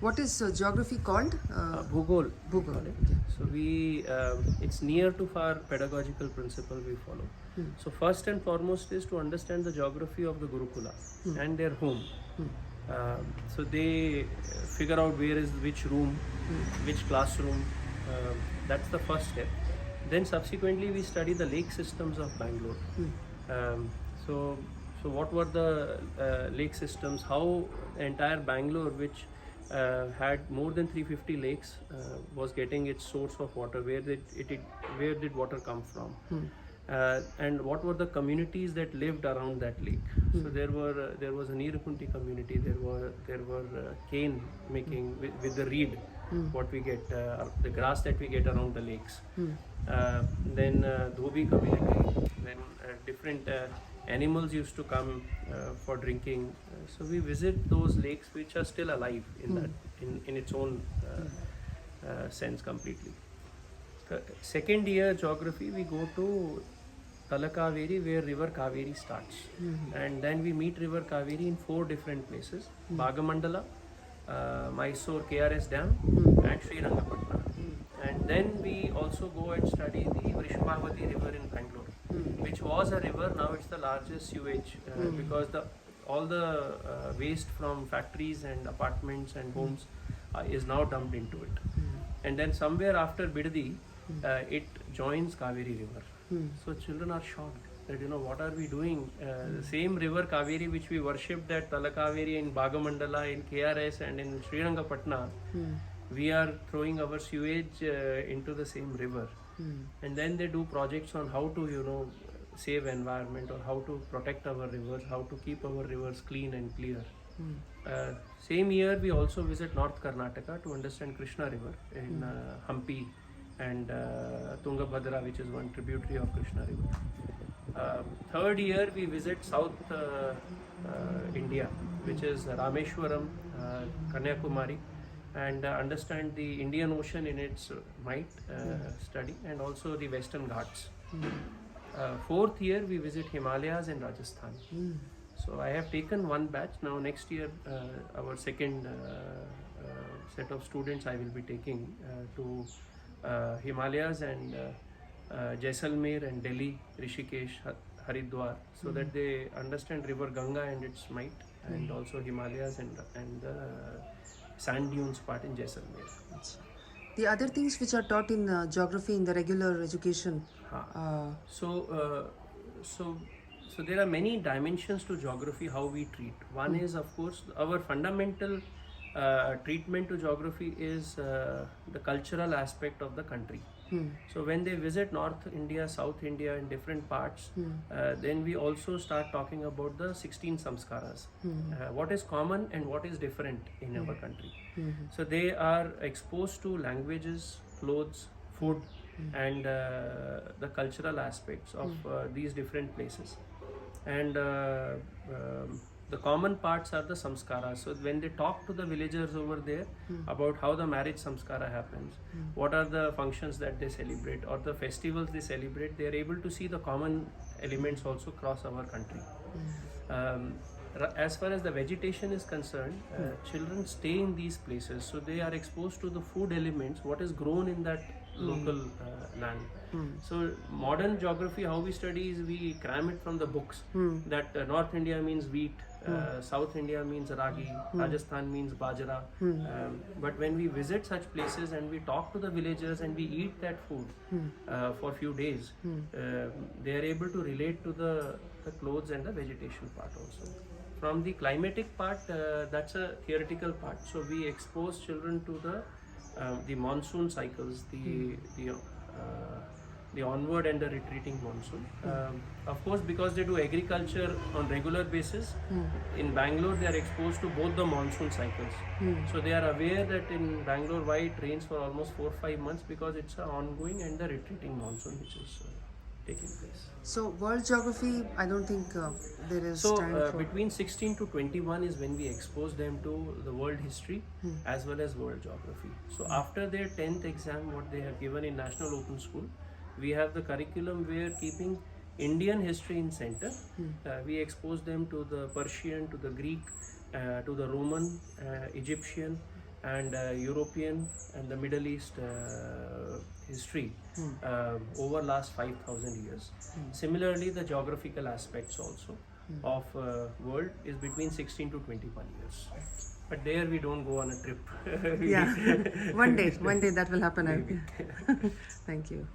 What is geography called? Bhugol. We Bhugol. call it. Okay. So it's near to our pedagogical principle we follow. So first and foremost is to understand the geography of the Gurukula and their home. So they figure out where is which room, which classroom. That's the first step. Then subsequently we study the lake systems of Bangalore. Um, so so what were the lake systems? How the entire Bangalore, which had more than 350 lakes, was getting its source of water. Where did water come from? And what were the communities that lived around that lake? So there was a Neerukunti community. There were cane making with the reed, what we get, the grass that we get around the lakes. Then Dhobi community. Then different animals used to come for drinking. So we visit those lakes which are still alive in that in its own sense completely. The second year geography, we go to Talakaveri, where river Kaveri starts. And then we meet river Kaveri in 4 different places: Bhagamandala, Mysore KRS Dam, and Srirangapatna. And then we also go and study the Vrishbhavati river in Bangalore, which was a river. Now it's the largest sewage because all the waste from factories and apartments and homes is now dumped into it. And then somewhere after Bidadi, it joins Kaveri river. So children are shocked that, what are we doing? The same river Kaveri which we worshipped at Talakaveri, in Bhagamandala, in KRS and in Srirangapatna, we are throwing our sewage into the same river. And then they do projects on how to save environment, or how to protect our rivers, how to keep our rivers clean and clear. Same year we also visit North Karnataka to understand Krishna river in Hampi and Tungabhadra, which is one tributary of Krishna river. Third year we visit South India, which is Rameshwaram, Kanyakumari, and understand the Indian Ocean in its might, study, and also the Western Ghats. Fourth year we visit Himalayas and Rajasthan. So I have taken one batch. Now next year our second set of students I will be taking to Himalayas and Jaisalmer and Delhi, Rishikesh, Haridwar, so that they understand river Ganga and its might, and also Himalayas and the sand dunes part in Jaisalmer. The other things which are taught in geography in the regular education. So there are many dimensions to geography, how we treat. One is, of course, our fundamental treatment to geography is the cultural aspect of the country. So when they visit North India, South India, in different parts, then we also start talking about the 16 samskaras. What is common and what is different in our country. So they are exposed to languages, clothes, food, and the cultural aspects of these different places. And the common parts are the samskaras. So when they talk to the villagers over there about how the marriage samskara happens, what are the functions that they celebrate, or the festivals they celebrate, they are able to see the common elements also across our country. As far as the vegetation is concerned, children stay in these places, so they are exposed to the food elements, what is grown in that local land. So modern geography, how we study is we cram it from the books, that North India means wheat, South India means ragi, Rajasthan means bajra. But when we visit such places and we talk to the villagers and we eat that food for a few days, they are able to relate to the clothes and the vegetation part also. From the climatic part, that's a theoretical part. So we expose children to the monsoon cycles, the onward and the retreating monsoon. Of course, because they do agriculture on regular basis, in Bangalore they are exposed to both the monsoon cycles. So they are aware that in Bangalore, why it rains for almost 4-5 months, because it's an ongoing and the retreating monsoon which is taking place. So world geography, I don't think there is time for... between 16 to 21 is when we expose them to the world history as well as world geography. So after their 10th exam, what they have given in National Open School, we have the curriculum where, keeping Indian history in center, we expose them to the Persian, to the Greek, to the Roman, Egyptian, and European and the Middle East history over last 5,000 years. Similarly, the geographical aspects also of world is between 16 to 21 years. But there we don't go on a trip. Yeah, one day that will happen. Thank you.